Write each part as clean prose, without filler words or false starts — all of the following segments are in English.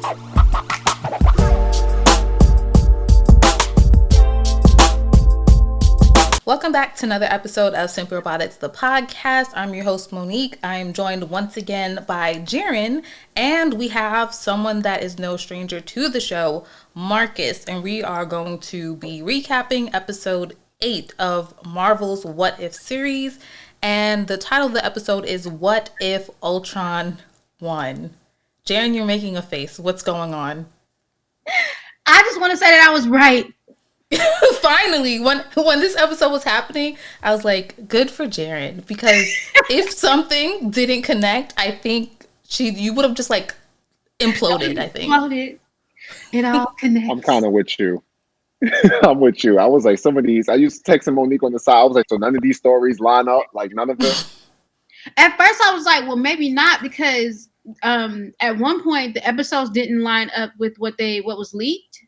Welcome back to another episode of Simplyrobotix, the podcast. I'm your host, Monique. I am joined once again by Jaren, and we have someone that is no stranger to the show, Marcus, and we are going to be recapping episode 8 of Marvel's What If series, and the title of the episode is What If Ultron Won? Jaren, you're making a face. What's going on? I just want to say that I was right. Finally, when this episode was happening, I was like, good for Jaren, because if something didn't connect, I think you would have just like imploded. I think it all connects. I'm kind of with you. I'm with you. I was like, some of these, I used to text Monique on the side. I was like, so none of these stories line up, like none of them. At first I was like, well, maybe not, because at one point the episodes didn't line up with what was leaked.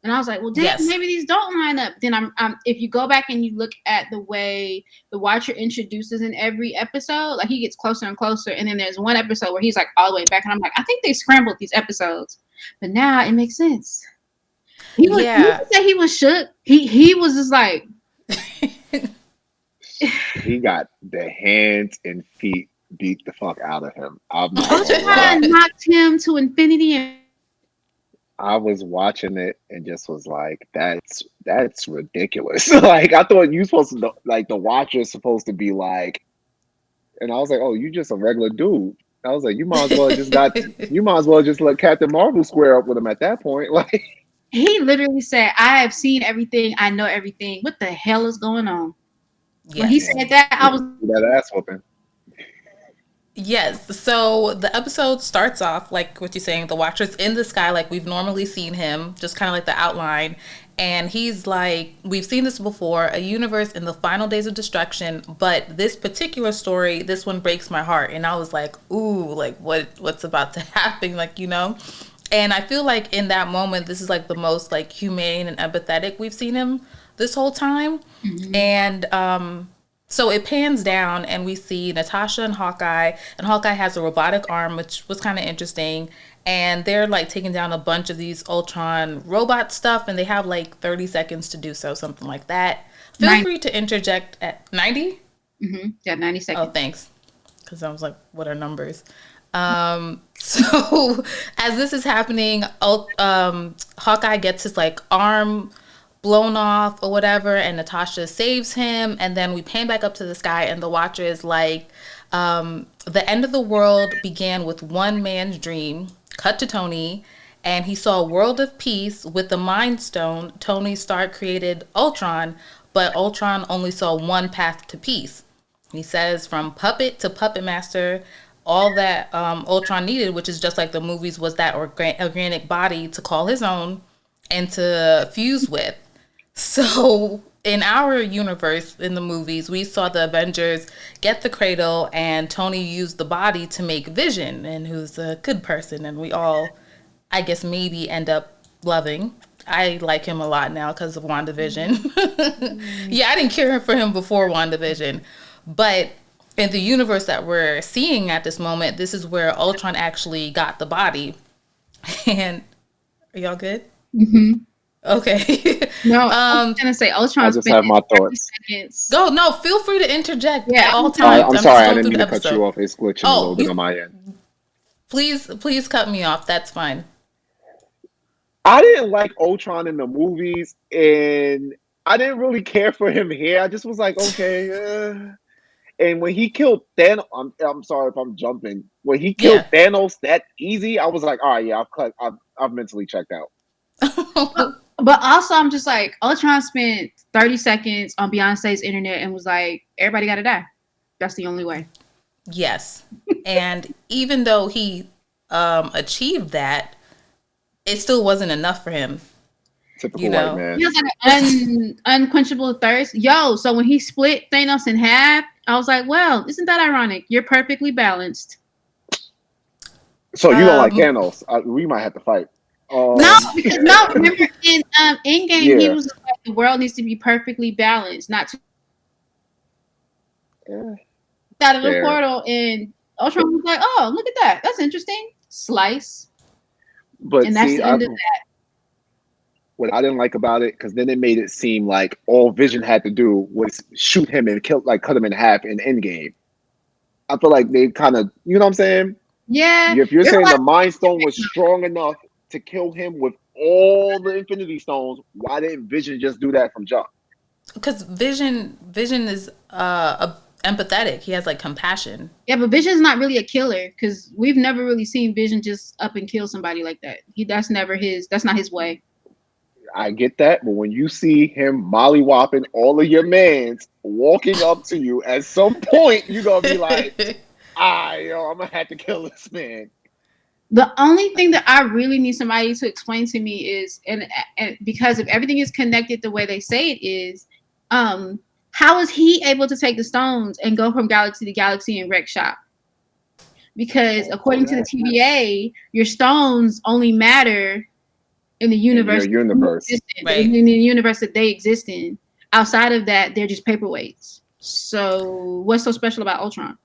And I was like, well, damn, yes, maybe these don't line up. Then if you go back and you look at the way the Watcher introduces in every episode, like he gets closer and closer. And then there's one episode where he's like all the way back. And I'm like, I think they scrambled these episodes. But now it makes sense. He was shook. He was just like. He got the hands and feet beat the fuck out of him. Ultron knocked him to infinity and I was watching it and just was like, that's ridiculous. Like, I thought you supposed to, like, the Watcher's supposed to be like, and I was like, oh, you just a regular dude. I was like, you might as well just let Captain Marvel square up with him at that point. Like, he literally said, I have seen everything. I know everything. What the hell is going on? Yes. When he said that, I was that ass whooping. Yes, so the episode starts off, like what you're saying, the Watcher's in the sky like we've normally seen him, just kind of like the outline, and he's like, we've seen this before, a universe in the final days of destruction, but this particular story, this one breaks my heart, and I was like, ooh, like what's about to happen, like, you know? And I feel like in that moment, this is like the most like humane and empathetic we've seen him this whole time, and so it pans down and we see Natasha and Hawkeye has a robotic arm, which was kind of interesting. And they're like taking down a bunch of these Ultron robot stuff, and they have like 30 seconds to do so, something like that. Feel free to interject at 90? Mm-hmm. Yeah, 90 seconds. Oh, thanks. Because I was like, what are numbers? So as this is happening, Hawkeye gets his like arm blown off or whatever, and Natasha saves him, and then we pan back up to the sky, and the Watcher is like, the end of the world began with one man's dream. Cut to Tony, and he saw a world of peace with the Mind Stone. Tony Stark created Ultron, but Ultron only saw one path to peace. He says, from puppet to puppet master, all that Ultron needed, which is just like the movies, was that organic body to call his own and to fuse with. So in our universe, in the movies, we saw the Avengers get the cradle, and Tony used the body to make Vision, and who's a good person, and we all, I guess, maybe end up loving. I like him a lot now because of WandaVision. Yeah, I didn't care for him before WandaVision, but in the universe that we're seeing at this moment, this is where Ultron actually got the body. And are y'all good? Mm-hmm. Okay. No, I was gonna say Ultron. I just have my thoughts. Go, no, feel free to interject at all times. I'm sorry, I didn't mean to cut you off. It's glitching a little bit on my end. Please cut me off. That's fine. I didn't like Ultron in the movies, and I didn't really care for him here. I just was like, okay. And when he killed Thanos, I'm sorry if I'm jumping. When he killed Thanos that easy, I was like, all right, yeah, I've mentally checked out. But also, I'm just like, Ultron spent 30 seconds on Beyonce's internet and was like, everybody got to die. That's the only way. Yes. And even though he achieved that, it still wasn't enough for him. Typical white man. He has like an unquenchable thirst. Yo, so when he split Thanos in half, I was like, well, isn't that ironic? You're perfectly balanced. So you don't like Thanos? We might have to fight. Remember in Endgame, he was like, the world needs to be perfectly balanced, not too out of the portal, and Ultron was like, oh, look at that. That's interesting. Slice. But And that's see, the end of that. what I didn't like about it, because then it made it seem like all Vision had to do was shoot him and cut him in half in Endgame. I feel like they kind of, you know what I'm saying? Yeah, If you're there's a saying lot the Mind Stone was strong enough to kill him with all the Infinity Stones, why didn't Vision just do that from jump? Because Vision is empathetic. He has like compassion. Yeah, but Vision's not really a killer because we've never really seen Vision just up and kill somebody like that. That's never his. That's not his way. I get that, but when you see him mollywopping all of your mans walking up to you, at some point you're gonna be like, I'm gonna have to kill this man. The only thing that I really need somebody to explain to me is, and because if everything is connected the way they say it is, how is he able to take the stones and go from galaxy to galaxy and wreck shop? Because according to the TVA, your stones only matter in the universe, in your universe, right? In the universe that they exist in. Outside of that, they're just paperweights. So, what's so special about Ultron?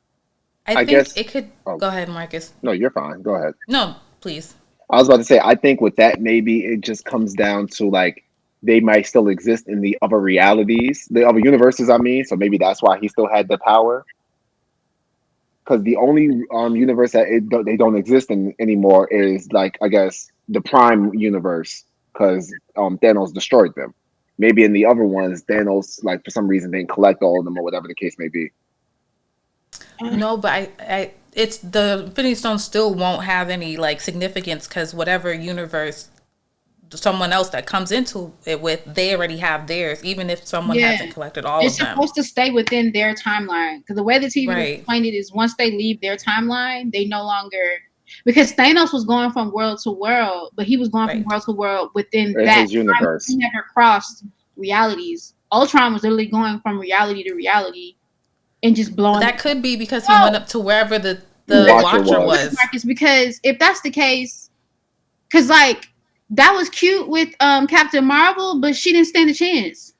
I think it could. Go ahead, Marcus. No, you're fine. Go ahead. No, please. I was about to say, I think with that, maybe it just comes down to like they might still exist in the other realities, the other universes. I mean, so maybe that's why he still had the power. Because the only universe that they don't exist in anymore is like, I guess, the Prime universe, because Thanos destroyed them. Maybe in the other ones, Thanos, like for some reason, didn't collect all of them or whatever the case may be. No, but it's the Infinity Stone still won't have any like significance because whatever universe someone else that comes into it with, they already have theirs, even if someone hasn't collected all of them. It's supposed to stay within their timeline because the way the TV explained it is once they leave their timeline, they no longer, because Thanos was going from world to world, but he was going from world to world within that universe. He never crossed realities. Ultron was literally going from reality to reality and just blowing. That could be because he went up to wherever the Watcher was. Marcus, because if that's the case, because like that was cute with Captain Marvel, but she didn't stand a chance.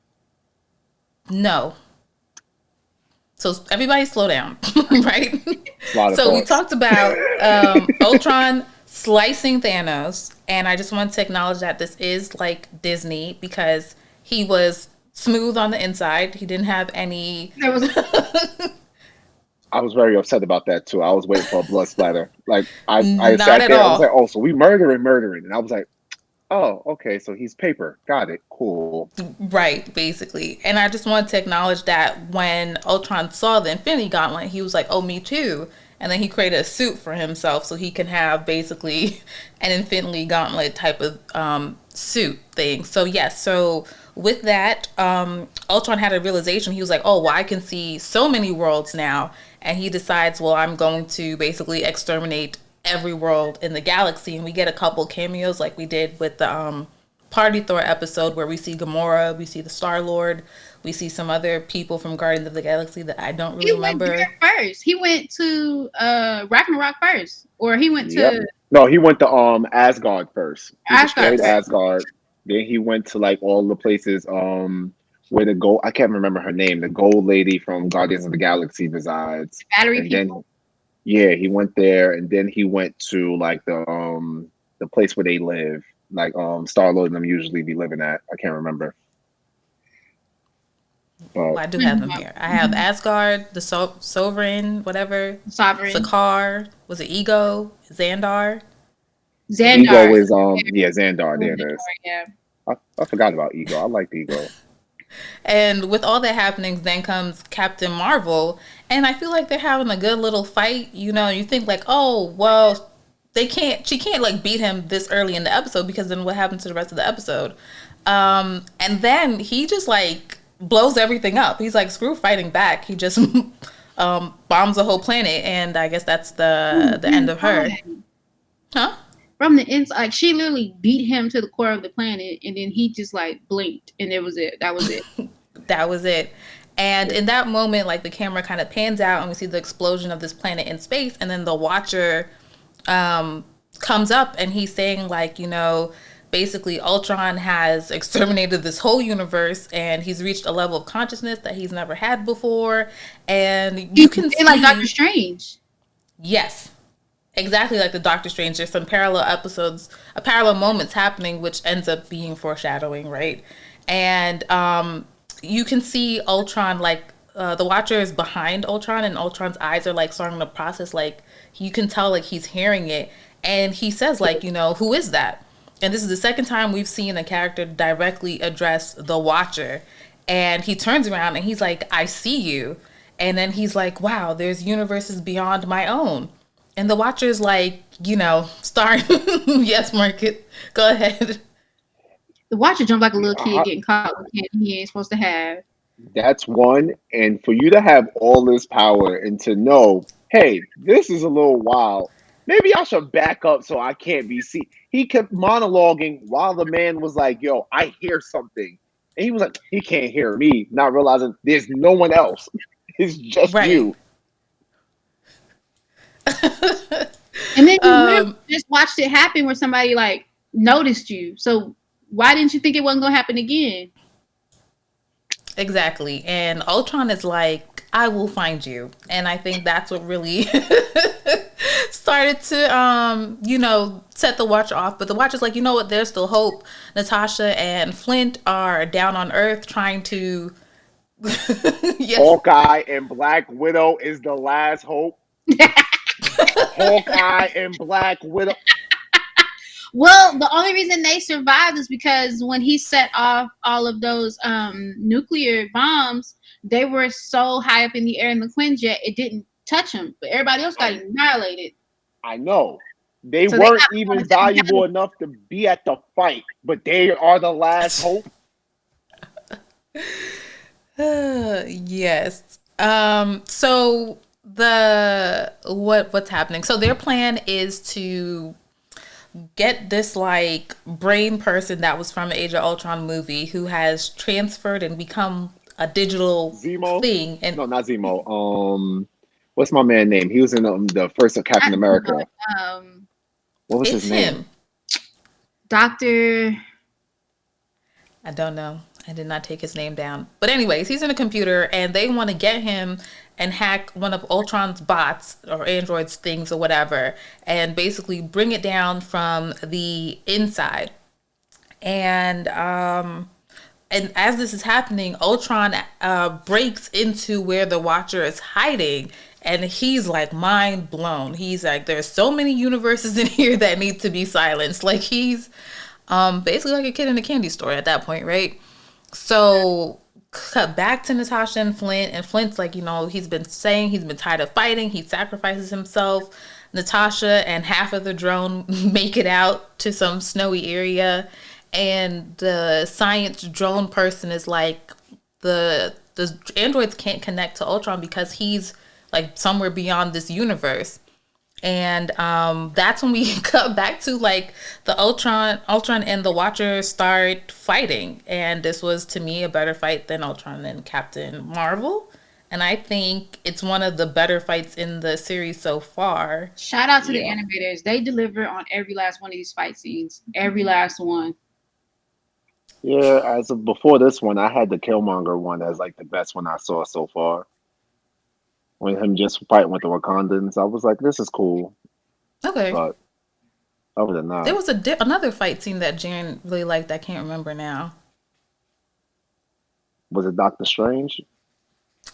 No. So everybody slow down, right? So we talked about Ultron slicing Thanos, and I just wanted to acknowledge that this is like Disney because he was smooth on the inside. He didn't have any. I was very upset about that too. I was waiting for a blood splatter. Like I Not sat at there. all. I was like, oh, so we murdering, and I was like, oh, okay, so he's paper. Got it. Cool. Right, basically. And I just wanted to acknowledge that when Ultron saw the Infinity Gauntlet, he was like, oh, me too. And then he created a suit for himself so he can have basically an Infinity Gauntlet type of suit thing. So, yes. So with that, Ultron had a realization. He was like, oh, well, I can see so many worlds now. And he decides, well, I'm going to basically exterminate every world in the galaxy. And we get a couple cameos like we did with the Party Thor episode where we see Gamora, we see the Star-Lord, we see some other people from Guardians of the Galaxy that I don't really remember. He went first. He went to Ragnarok first. Or he went to... Yep. No, he went to Asgard first. He destroyed Asgard. Then he went to like all the places where the gold, I can't remember her name, the gold lady from Guardians of the Galaxy resides. Battery people. Yeah, he went there, and then he went to like the place where they live, like Star-Lord and them usually be living at. I can't remember. But well, I do have them here. I have Asgard, the Sovereign, whatever. Sovereign. Sakaar. Was it Ego? Xandar? Xandar. Ego is Xandar. There it is. Yeah. I forgot about Ego. I liked Ego. And with all that happening, then comes Captain Marvel, and I feel like they're having a good little fight. You know, you think like, oh, well, she can't like beat him this early in the episode because then what happens to the rest of the episode? And then he just like blows everything up. He's like, screw fighting back. He just bombs the whole planet, and I guess that's the end of her. Huh? From the inside, like she literally beat him to the core of the planet, and then he just like blinked, and it was it. That was it. That was it. And in that moment, like the camera kind of pans out, and we see the explosion of this planet in space, and then the Watcher comes up, and he's saying like, you know, basically Ultron has exterminated this whole universe, and he's reached a level of consciousness that he's never had before, and you can see like Doctor Strange. Yes. exactly like the Doctor Strange. There's some parallel episodes, parallel moments happening, which ends up being foreshadowing, right? And you can see Ultron, like the Watcher is behind Ultron, and Ultron's eyes are like starting to process. Like you can tell, like he's hearing it, and he says, like, who is that? And this is the second time we've seen a character directly address the Watcher, and he turns around and he's like, "I see you," and then he's like, "Wow, there's universes beyond my own." And the Watcher's like, starring. Yes, Market. Go ahead. The Watcher jumped like a little kid getting caught with candy he ain't supposed to have. That's one. And for you to have all this power and to know, hey, this is a little wild. Maybe I should back up so I can't be seen. He kept monologuing while the man was like, yo, I hear something. And he was like, he can't hear me, not realizing there's no one else. It's just you. And then you just watched it happen where somebody like noticed you. So why didn't you think it wasn't going to happen again? Exactly. And Ultron is like, I will find you. And I think that's what really started to, set the Watcher off. But the Watcher's like, you know what? There's still hope. Natasha and Flint are down on Earth trying to... Yes. Hawkeye and Black Widow is the last hope. Hawkeye and Black Widow. Well, the only reason they survived is because when he set off all of those nuclear bombs, they were so high up in the air in the Quinjet, it didn't touch them. But everybody else got annihilated. I know. They weren't even valuable enough to be at the fight, but they are the last hope. Yes. So what's happening? So their plan is to get this like brain person that was from the Age of Ultron movie who has transferred and become a digital Zemo thing. And no, not Zemo. What's my man's name? He was in the first of Captain America. What was his name? Dr. I don't know. I did not take his name down. But anyways, he's in a computer and they want to get him and hack one of Ultron's bots or androids things or whatever and basically bring it down from the inside. And as this is happening, Ultron breaks into where the Watcher is hiding and he's like mind blown. He's like, there's so many universes in here that need to be silenced. Like he's basically like a kid in a candy store at that point, right? So cut back to Natasha and Flint's like, he's been saying he's been tired of fighting. He sacrifices himself. Natasha and half of the drone make it out to some snowy area. And the science drone person is like, the androids can't connect to Ultron because he's like somewhere beyond this universe. And that's when we cut back to like the Ultron and the Watcher start fighting. And this was to me a better fight than Ultron and Captain Marvel. And I think it's one of the better fights in the series so far. Shout out to the animators. They deliver on every last one of these fight scenes. Every last one. Yeah, as of before this one, I had the Killmonger one as like the best one I saw so far. When him just fighting with the Wakandans, I was like, this is cool. Okay. But other than that, there was another fight scene that Jaren really liked. I can't remember now. Was it Doctor Strange?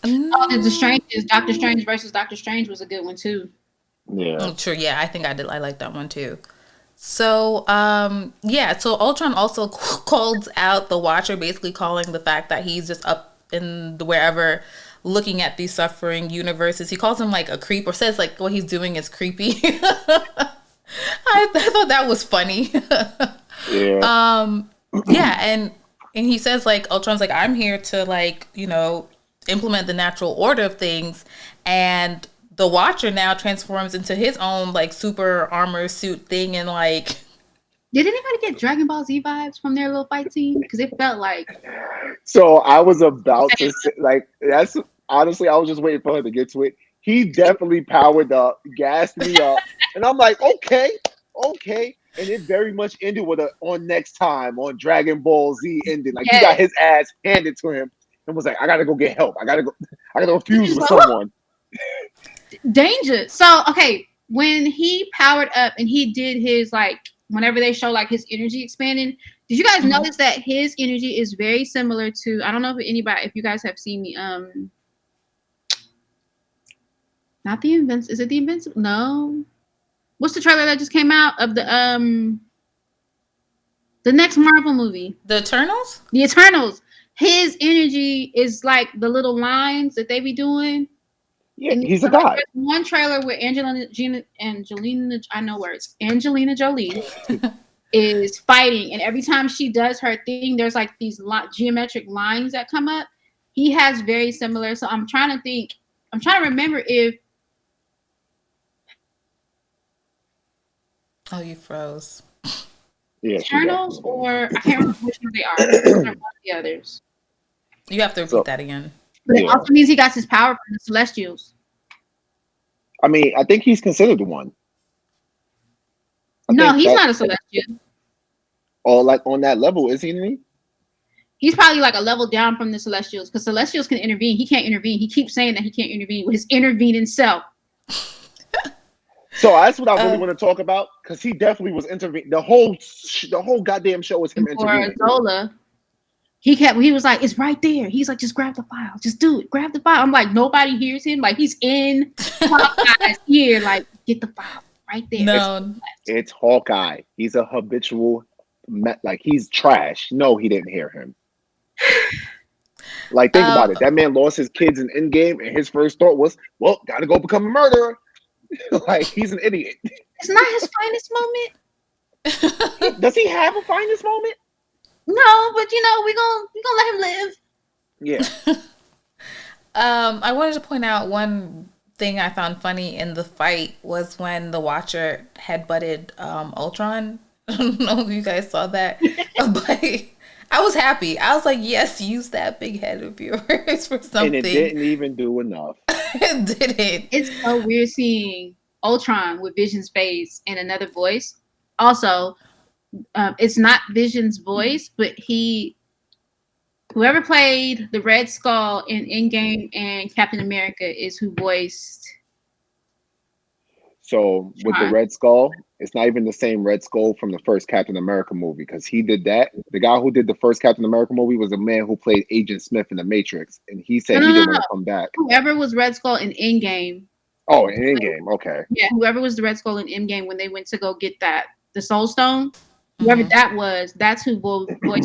Doctor Strange versus Doctor Strange was a good one too. Yeah. Sure. Yeah, I think I did. I like that one too. So, so Ultron also calls out the Watcher, basically calling the fact that he's just up in the wherever looking at these suffering universes. He calls him like a creep or says like what he's doing is creepy. I thought that was funny. Yeah. And he says like Ultron's like, I'm here to like, implement the natural order of things, and the Watcher now transforms into his own like super armor suit thing and like. Did anybody get Dragon Ball Z vibes from their little fight scene? Because it felt like. So I was about to say, like, that's honestly, I was just waiting for her to get to it. He definitely powered up, gassed me up, and I'm like, okay. And it very much ended with on next time on Dragon Ball Z ending. Like he got his ass handed to him and was like, I gotta go get help. I gotta go fuse with someone. Danger. So okay. when he powered up and he did his like whenever they show like his energy expanding, did you guys notice that his energy is very similar to I don't know if you guys have seen the not the Invincible, is it the Invincible? No. What's the trailer that just came out of the next Marvel movie? The Eternals? The Eternals. His energy is like the little lines that they be doing. Yeah, and he's a god. There's one trailer where Angelina, I know words. Angelina Jolie is fighting, and every time she does her thing, there's like these geometric lines that come up. He has very similar. So I'm trying to remember if. Oh, you froze. Yeah, Eternals, or I can't remember which one they are. One of the others. You have to repeat that again. But it also means he got his power from the Celestials. I mean, I think he's considered one. No, he's not a Celestial. Oh, like on that level, is he? He's probably like a level down from the Celestials because Celestials can intervene. He can't intervene. He keeps saying that he can't intervene with his intervening self. So that's what I really want to talk about because he definitely was intervening. The whole goddamn show was him intervening. Zola, he was like, it's right there. He's like, just grab the file. Just do it. Grab the file. I'm like, nobody hears him. Like he's in Hawkeye's ear. Like, get the file right there. No, it's Hawkeye. He's a habitual, like he's trash. No, he didn't hear him. Like, think about it. That man lost his kids in Endgame, and his first thought was, well, gotta go become a murderer. Like, he's an idiot. It's not his finest moment. Does he have a finest moment? No, but we're gonna let him live. Yeah. I wanted to point out one thing I found funny in the fight was when the Watcher headbutted Ultron. I don't know if you guys saw that, but I was happy. I was like, yes, use that big head of yours for something. And it didn't even do enough. It didn't. It's so weird seeing Ultron with Vision's face and another voice. Also, it's not Vision's voice, but whoever played the Red Skull in Endgame and Captain America is who voiced. So with the Red Skull, it's not even the same Red Skull from the first Captain America movie because he did that. The guy who did the first Captain America movie was a man who played Agent Smith in The Matrix, and he said he didn't want to come back. Whoever was Red Skull in Endgame. Oh, in Endgame, okay. Yeah, whoever was the Red Skull in Endgame when they went to go get the Soul Stone, whoever that was, that's who voiced Ultron.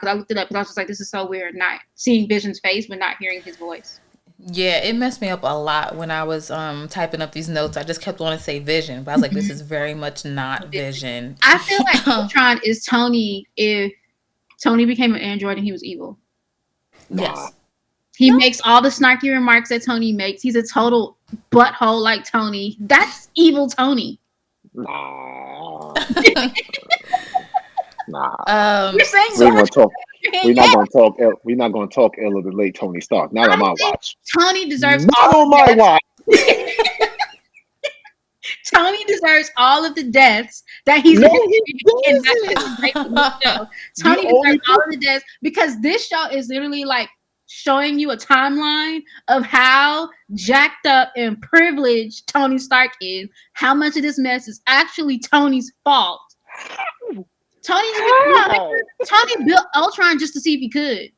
Because I looked it up because I was just like, this is so weird, not seeing Vision's face but not hearing his voice. Yeah, it messed me up a lot when I was typing up these notes. I just kept wanting to say Vision, but I was like, this is very much not Vision. I feel like Ultron is Tony if Tony became an android and he was evil. Yes. He makes all the snarky remarks that Tony makes. He's a total butthole like Tony. That's evil Tony. Nah. You're saying we're not gonna talk ill of the late Tony Stark. Not on my watch. Tony deserves not on my watch. Tony deserves all of the deaths that he's no, Tony deserves all of the deaths because this show is literally like showing you a timeline of how jacked up and privileged Tony Stark is. How much of this mess is actually Tony's fault. Tony built Ultron just to see if he could.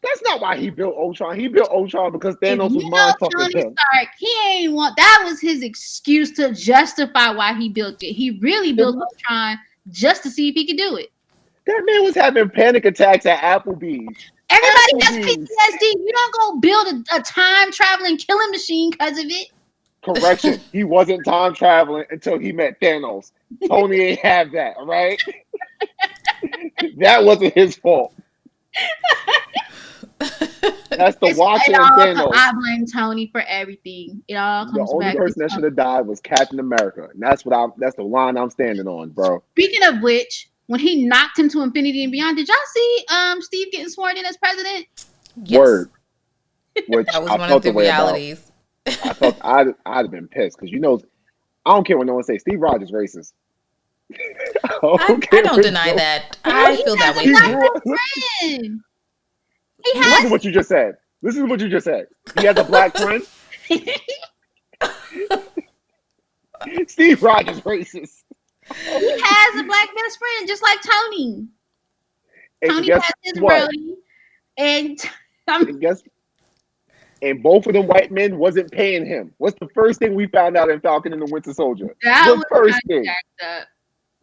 That's not why he built Ultron. He built Ultron because Thanos was motherfucking him. Stark, he ain't want. That was his excuse to justify why he built it. He really built Ultron just to see if he could do it. That man was having panic attacks at Applebee's. Everybody has PTSD. You don't go build a time traveling killing machine because of it. Correction. He wasn't time traveling until he met Thanos. Tony ain't have that, all right? That wasn't his fault. That's the Watcher and Thanos. I blame Tony for everything. It all comes back. The only person that should have died was Captain America. And that's the line I'm standing on, bro. Speaking of which, when he knocked him to infinity and beyond, did y'all see Steve getting sworn in as president? Yes. Word. Which that was one of the realities. I thought I'd have been pissed because I don't care what no one says. Steve Rogers racist. I don't deny that. I feel that way too. Listen to what you just said. He has a black friend. Steve Rogers racist. He has a black best friend, just like Tony. Tony guess has his what? Rhodey, and and both of them white men wasn't paying him. What's the first thing we found out in Falcon and the Winter Soldier? that The was first thing. jacked up.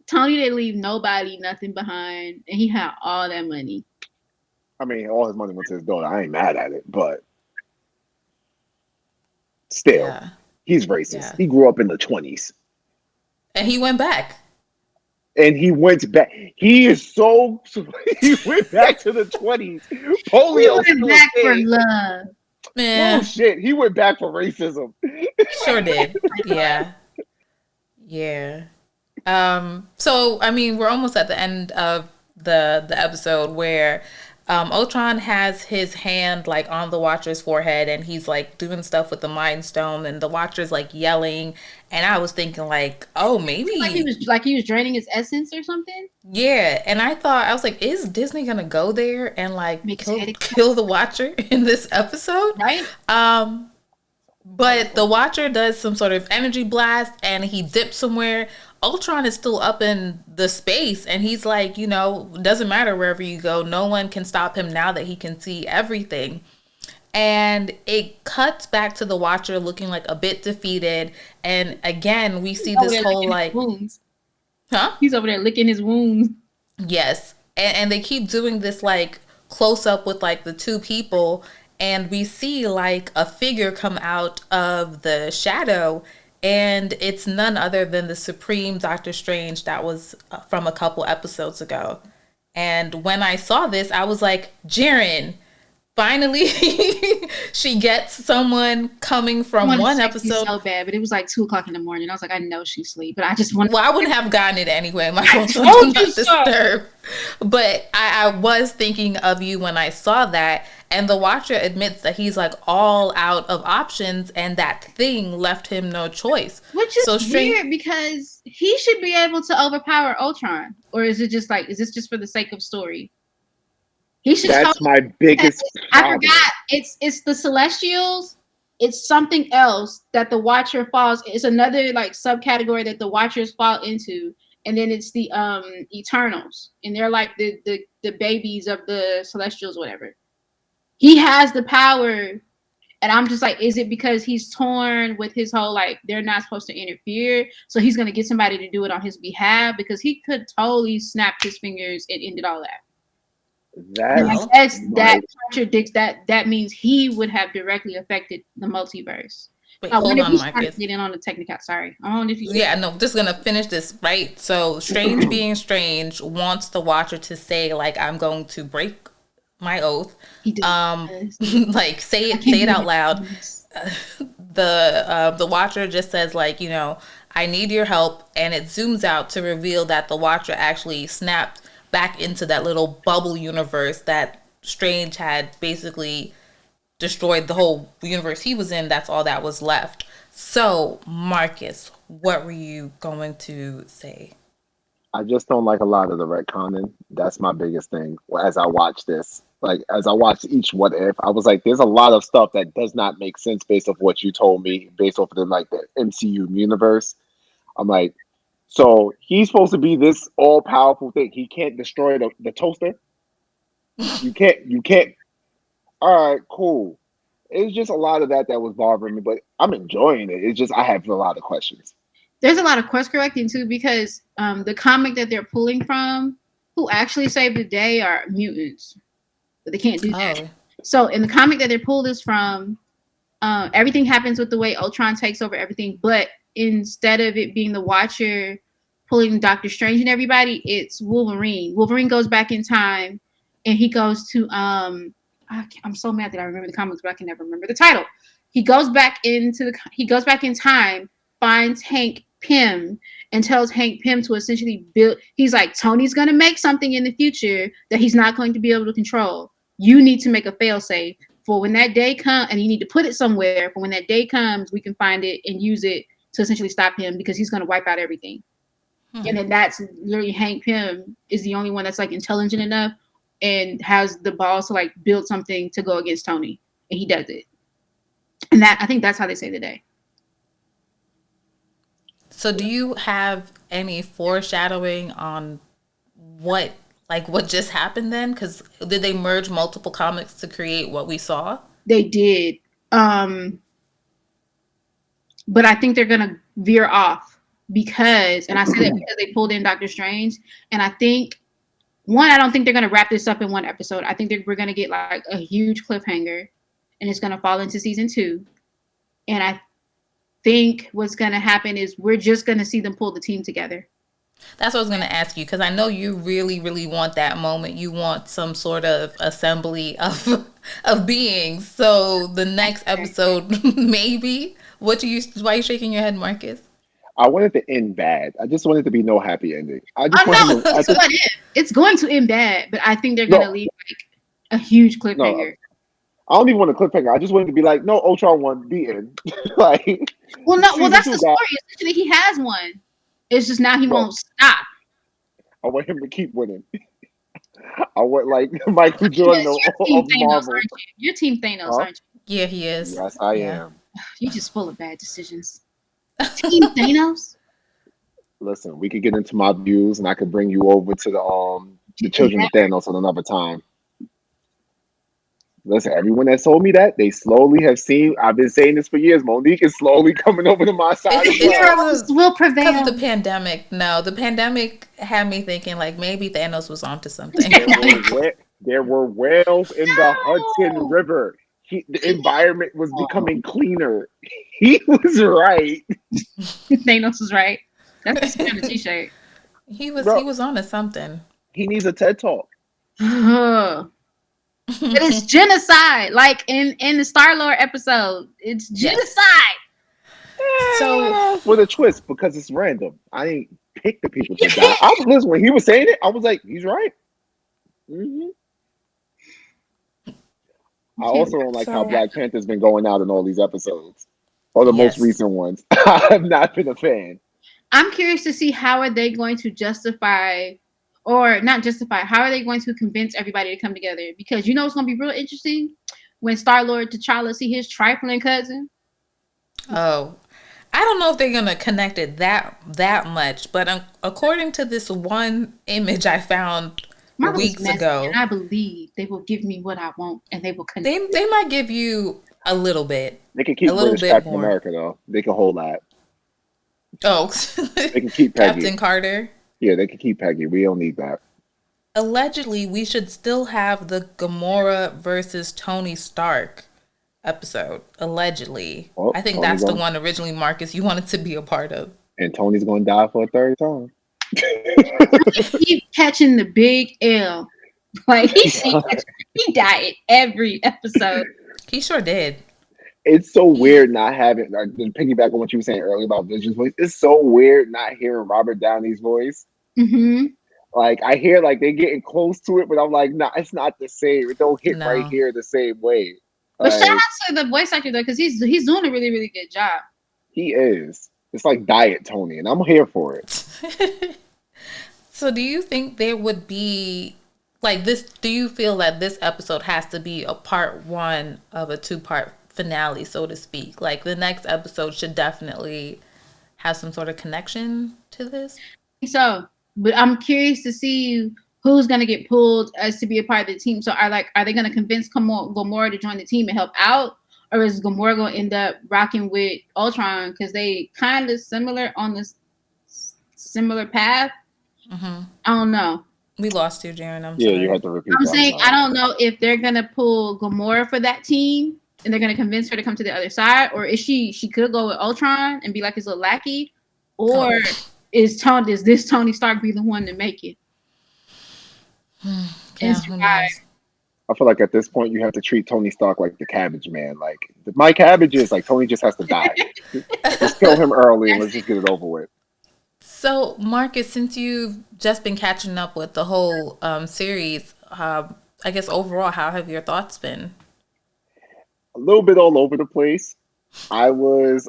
Tony didn't leave nobody nothing behind, and he had all that money. I mean, all his money went to his daughter. I ain't mad at it, but still, he's racist. Yeah. He grew up in the 20s. And he went back. And he went back. He is so. He went back to the 20s. Polio. He went back for love. Man. Oh shit! He went back for racism. Sure did. Yeah. Yeah. So I mean, we're almost at the end of the episode where Ultron has his hand like on the Watcher's forehead and he's like doing stuff with the Mind Stone and the Watcher's like yelling, and I was thinking like, oh, maybe he was draining his essence or something. Yeah, and I was like, is Disney gonna go there and like kill the Watcher in this episode? Right. But the Watcher does some sort of energy blast and he dips somewhere. Ultron is still up in the space and he's like, doesn't matter wherever you go. No one can stop him now that he can see everything. And it cuts back to the Watcher looking like a bit defeated. And again, we see this whole like... wounds. Huh? He's over there licking his wounds. Yes. And they keep doing this like close up with like the two people. And we see like a figure come out of the shadow. And it's none other than the Supreme Doctor Strange that was from a couple episodes ago. And when I saw this, I was like, Jaren, finally she gets someone coming from one episode. So bad, but it was like 2:00 in the morning. I was like, I know she's asleep, but I just want. Well, I wouldn't have gotten it anyway. My phone do not disturb. But I was thinking of you when I saw that. And the Watcher admits that he's like all out of options and that thing left him no choice. Which is weird because he should be able to overpower Ultron. Or is it just like, is this just for the sake of story? He should. That's my biggest problem. I forgot. It's the Celestials. It's something else that the Watcher falls. It's another like subcategory that the Watchers fall into. And then it's the Eternals. And they're like the babies of the Celestials, whatever. He has the power, and I'm just like, is it because he's torn with his whole, like, they're not supposed to interfere, so he's going to get somebody to do it on his behalf? Because he could totally snap his fingers and ended all that. That contradicts that. That means he would have directly affected the multiverse. Wait, hold on, Marcus. Get in on the technical. Sorry, I don't know if you. Yeah, no, just gonna finish this right. So, Strange being Strange wants the Watcher to say, like, I'm going to break my oath. Like say it out loud. The Watcher just says like, I need your help, and it zooms out to reveal that the Watcher actually snapped back into that little bubble universe that Strange had basically destroyed the whole universe he was in. That's all that was left. So, Marcus, what were you going to say? I just don't like a lot of the retconning. That's my biggest thing. As I watch this, like as I watched each What If, I was like, there's a lot of stuff that does not make sense based off what you told me, based off of the MCU universe. I'm like, so he's supposed to be this all powerful thing. He can't destroy the toaster. You can't. All right, cool. It's just a lot of that was bothering me, but I'm enjoying it. It's just I have a lot of questions. There's a lot of course correcting too, because the comic that they're pulling from, who actually saved the day, are mutants, but they can't do that. So in the comic that they're pulled this from, everything happens with the way Ultron takes over everything, but instead of it being the Watcher pulling Doctor Strange and everybody, it's Wolverine. Wolverine goes back in time, and he goes to I'm so mad that I remember the comics, but I can never remember the title. He goes back in time, finds Hank Pym, and tells Hank Pym to essentially build. He's like, Tony's going to make something in the future that he's not going to be able to control. You need to make a failsafe for when that day comes, and you need to put it somewhere for when that day comes, we can find it and use it to essentially stop him, because he's going to wipe out everything. And then that's literally Hank Pym is the only one that's like intelligent enough and has the balls to like build something to go against Tony, and he does it. And that, I think that's how they say the day. So do you have any foreshadowing on what what just happened then? Because did they merge multiple comics to create what we saw? They did. But I think they're gonna veer off because, and I say that because they pulled in Doctor Strange, and I think I don't think they're gonna wrap this up in one episode. I think we're gonna get like a huge cliffhanger, and it's gonna fall into season 2. And I think what's gonna happen is we're just gonna see them pull the team together. That's what I was going to ask you, because I know you really, really want that moment. You want some sort of assembly of beings. So the next episode, maybe. Why are you shaking your head, Marcus? I wanted to end bad. I just wanted to be no happy ending. It's going to end bad, but I think they're going to leave like a huge cliffhanger. I don't even want a cliffhanger. I just wanted to be like, no, Ultron won, the end. Like, well, that's the story. Essentially, he has one. It's just now he won't stop. I want him to keep winning. I want like Michael Jordan of Marvel. You're Team Thanos, aren't you? Yeah, he is. Yes, I am. You're just full of bad decisions. Team Thanos? Listen, we could get into my views, and I could bring you over to the Children of Thanos on another time. Listen, everyone that told me that, they slowly have seen. I've been saying this for years. Monique is slowly coming over to my side. Thanos will prevail. Because of the pandemic. No, the pandemic had me thinking like maybe Thanos was onto something. There were whales in the Hudson River. The environment was becoming cleaner. He was right. Thanos was right. That's a t-shirt. He was onto something. He needs a TED Talk. But it's genocide, like in the Star-Lord episode. It's genocide. So with a twist, because it's random. I didn't pick the people to die. I was listening when he was saying it. I was like, he's right. Mm-hmm. I also don't like how Black Panther's been going out in all these episodes, or the most recent ones. I have not been a fan. I'm curious to see how are they going to justify. Or not justify. How are they going to convince everybody to come together? Because you know it's going to be real interesting when Star-Lord T'Challa see his trifling cousin. Oh, I don't know if they're going to connect it that much. But according to this one image I found weeks ago. And I believe they will give me what I want and they will connect. They might give you a little bit. They can keep British Captain America, though. They can hold that. Oh. They can keep Peggy. Captain Carter. Yeah, they can keep Peggy. We don't need that. Allegedly, we should still have the Gamora versus Tony Stark episode. Allegedly. Well, I think that's the one originally, Marcus, you wanted to be a part of. And Tony's going to die for a third time. Keep catching the big L. Like, he died every episode. He sure did. It's so weird not having, like, to piggyback on what you were saying earlier about Vision's voice. It's so weird not hearing Robert Downey's voice. Mm-hmm. Like, I hear like they're getting close to it, but I'm like, nah, it's not the same. It don't hit right here the same way. But shout out to the voice actor though, because he's doing a really, really good job. He is. It's like Diet Tony, and I'm here for it. So do you think there would be like this? Do you feel that this episode has to be a part one of a 2-part finale, so to speak? Like the next episode should definitely have some sort of connection to this? So, but I'm curious to see who's going to get pulled as to be a part of the team. So are they going to convince Gamora to join the team and help out? Or is Gamora going to end up rocking with Ultron? Because they kind of similar on this similar path. Mm-hmm. I don't know. We lost you, Jaren. I'm sorry. Yeah, you had to repeat. I'm saying I don't know if they're going to pull Gamora for that team and they're going to convince her to come to the other side. Or is she could go with Ultron and be like his little lackey. Or is this Tony Stark be the one to make it? I feel like at this point you have to treat Tony Stark like the Cabbage Man. Like my cabbage is like Tony just has to die. Just kill him early and let's just get it over with. So Marcus, since you've just been catching up with the whole series, I guess overall, how have your thoughts been? A little bit all over the place. I was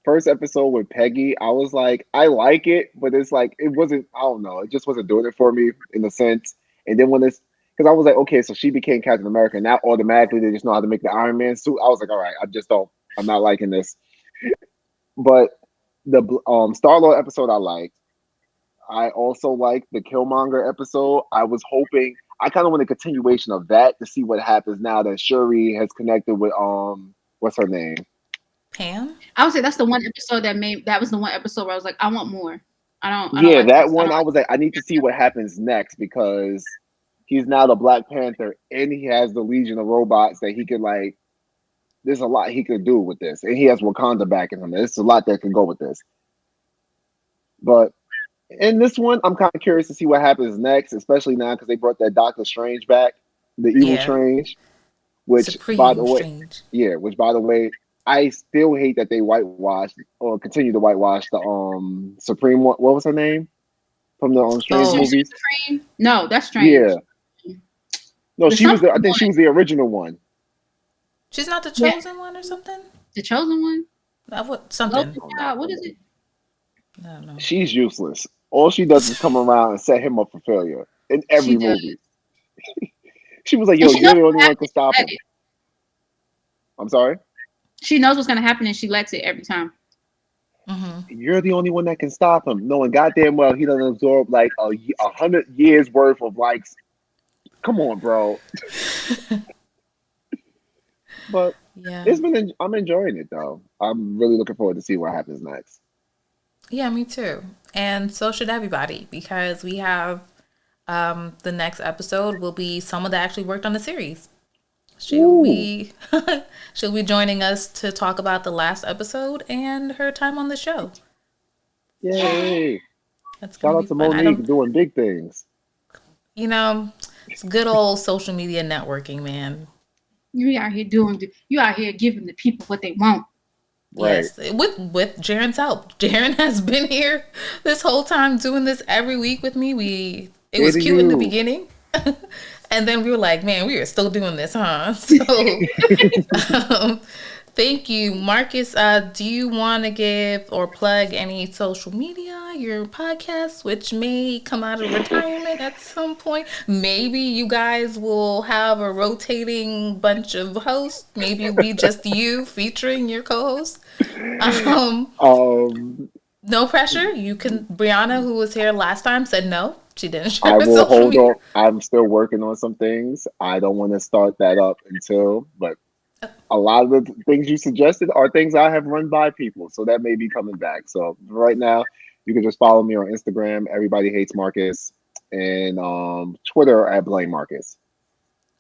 first episode with Peggy, I was like, I like it, but it's like it wasn't, I don't know, it just wasn't doing it for me in a sense. And then when it's because I was like, okay, so she became Captain America, and now automatically they just know how to make the Iron Man suit. I was like, all right, I'm not liking this. But the Star-Lord episode I liked. I also liked the Killmonger episode. I was hoping I kind of want a continuation of that to see what happens now that Shuri has connected with what's her name? Pam. I would say that's the one episode that was the one episode where I was like, I want more. I don't Yeah, like that this. one I was like, I need to see what happens next because he's now the Black Panther and he has the Legion of Robots that he could like. There's a lot he could do with this, and he has Wakanda backing him. There's a lot that can go with this. But in this one, I'm kind of curious to see what happens next, especially now because they brought that Doctor Strange back, the evil Yeah. Strange, which Supreme by the way, Strange. yeah, which by the way, I still hate that they whitewashed or continue to whitewash the Supreme. What was her name from the Strange movies? Supreme? No, that's Strange. Yeah. No, she was. I think she was the original one. She's not the chosen one or something. The chosen one. Something. What is it? I don't know. She's useless. All she does is come around and set him up for failure in every movie. She was like, "Yo, you're the only one to stop him." I'm sorry. She knows what's gonna happen and she lets it every time. Mm-hmm. You're the only one that can stop him, knowing goddamn well he doesn't absorb like 100 years worth of likes. Come on, bro. But yeah, I'm enjoying it though. I'm really looking forward to see what happens next. Yeah, me too. And so should everybody, because we have the next episode will be someone that actually worked on the series. She'll be joining us to talk about the last episode and her time on the show. Yay! That's Shout out to Monique doing big things. You know, it's good old social media networking, man. You out here giving the people what they want. Right. Yes, with Jaren's help. Jaren has been here this whole time doing this every week with me. It was cute in the beginning. And then we were like, man, we are still doing this, huh? So thank you. Marcus, do you want to give or plug any social media, your podcast, which may come out of retirement at some point? Maybe you guys will have a rotating bunch of hosts. Maybe it'll be just you featuring your co-host. No pressure. You can. Brianna, who was here last time, said no. She didn't share. I will hold on. I'm still working on some things. I don't want to start that up but a lot of the things you suggested are things I have run by people, so that may be coming back. So right now, you can just follow me on Instagram. Everybody hates Marcus, and Twitter at Blame Marcus.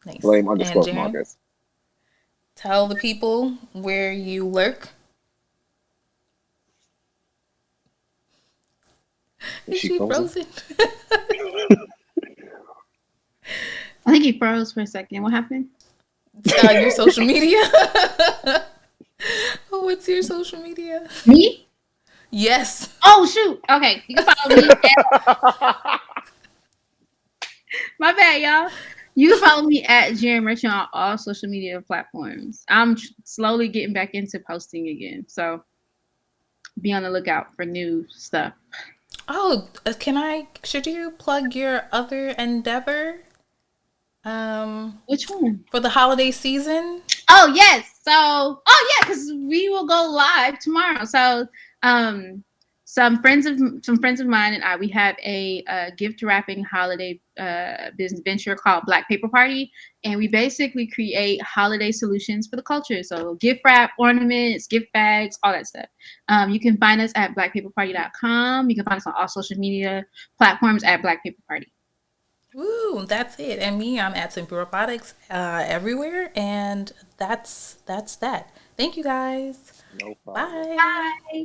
Nice. Blame_Marcus. Marcus. Tell the people where you lurk. Is she frozen? I think he froze for a second. What happened? Your social media. What's your social media? Me? Yes. Oh shoot. Okay, you can follow me. My bad, y'all. You can follow me at Jaren Merchant on all social media platforms. I'm slowly getting back into posting again, so be on the lookout for new stuff. Oh, should you plug your other endeavor? Which one? For the holiday season? Oh, yes. Because we will go live tomorrow. So, some friends of mine and I, we have a gift wrapping holiday business venture called Black Paper Party, and we basically create holiday solutions for the culture. So gift wrap, ornaments, gift bags, all that stuff. You can find us at blackpaperparty.com. You can find us on all social media platforms at Black Paper Party. Woo, that's it. And me, I'm at Simplyrobotix everywhere, and that's that. Thank you guys. No problem. Bye. Bye.